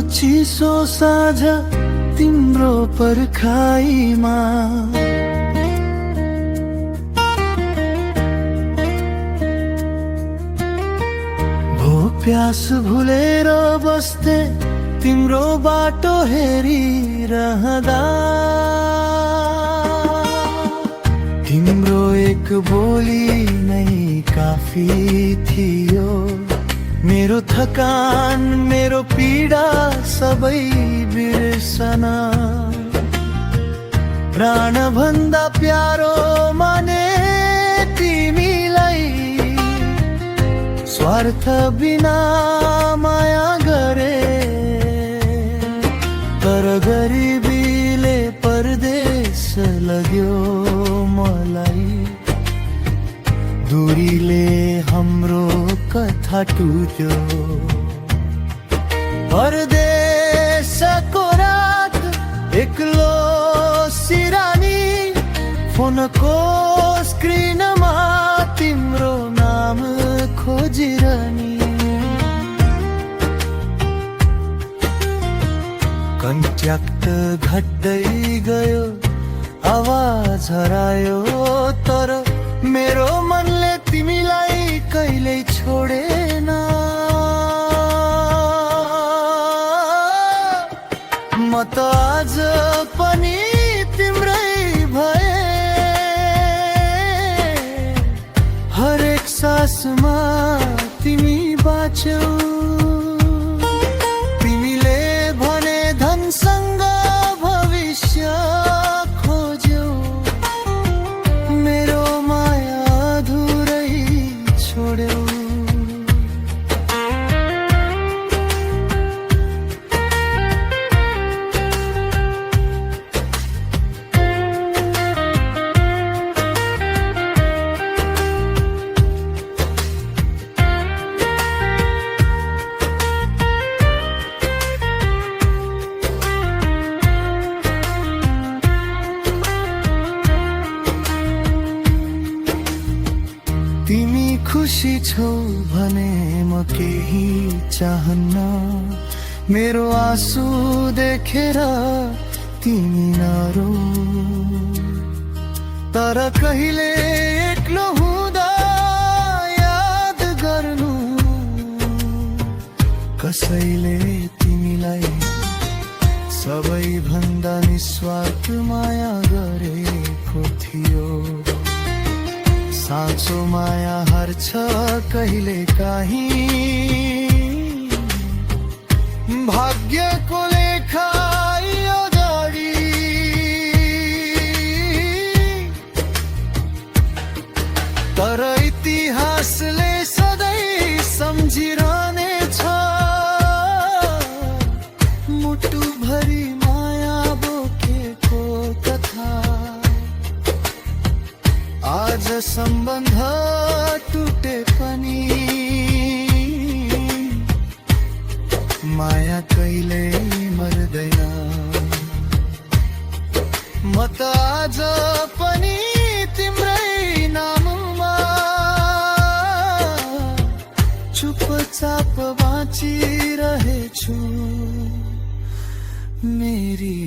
चिसो साँझ तिम्रो पर्खाइमा भो प्यास भुलेर बस्थे तिम्रो बाटो हेरिरहँदा तिम्रो एक बोली नै काफी थियो मेरो थकान मेरो पीडा सबै बिर्सन प्राण भन्दा प्यारो माने तिमीलाई स्वार्थ बिना माया गरे तर गरिबीले परदेश लग्यो मलाई दूरीले हाम्रो कथा टुट्यो परदेशको रात एक्लो सिरानी फोनको स्क्रिनमा तिम्रो नाम खोजिरहनी कन्ट्याक्ट घट्दै गयो आवाज हरायो तर मेरो मनले तिमीलाई कहिल्यै छोडेन म त आज पनि तिम्रै भए हरेक सासमा तिमी बाँच्यौ तिमीले भने धनसँग भविष्य खोज्यौ मेरो माया अधुरै छोड्यौ तिमी खुसी छौ भने म केही चाहन्न मेरो आँसु देखेर तिमी नरो तर कहिले एक्लो हुँदा याद गर्नु कसैले तिमीलाई सबैभन्दा निस्वार्थ माया गरेको थियो साँचो माया हर्छ कहिले काहीँ भाग्यको लेखा अगाडि तर इतिहासले सधैँ सम्झिरहनेछ मुटुभरि माया बोकेको कथा आज सम्बन्ध टुटे पनि माया कहिले मर्दैन म त आज पनि तिम्रै नाममा चुपचाप बाँचिरहेछु मेरी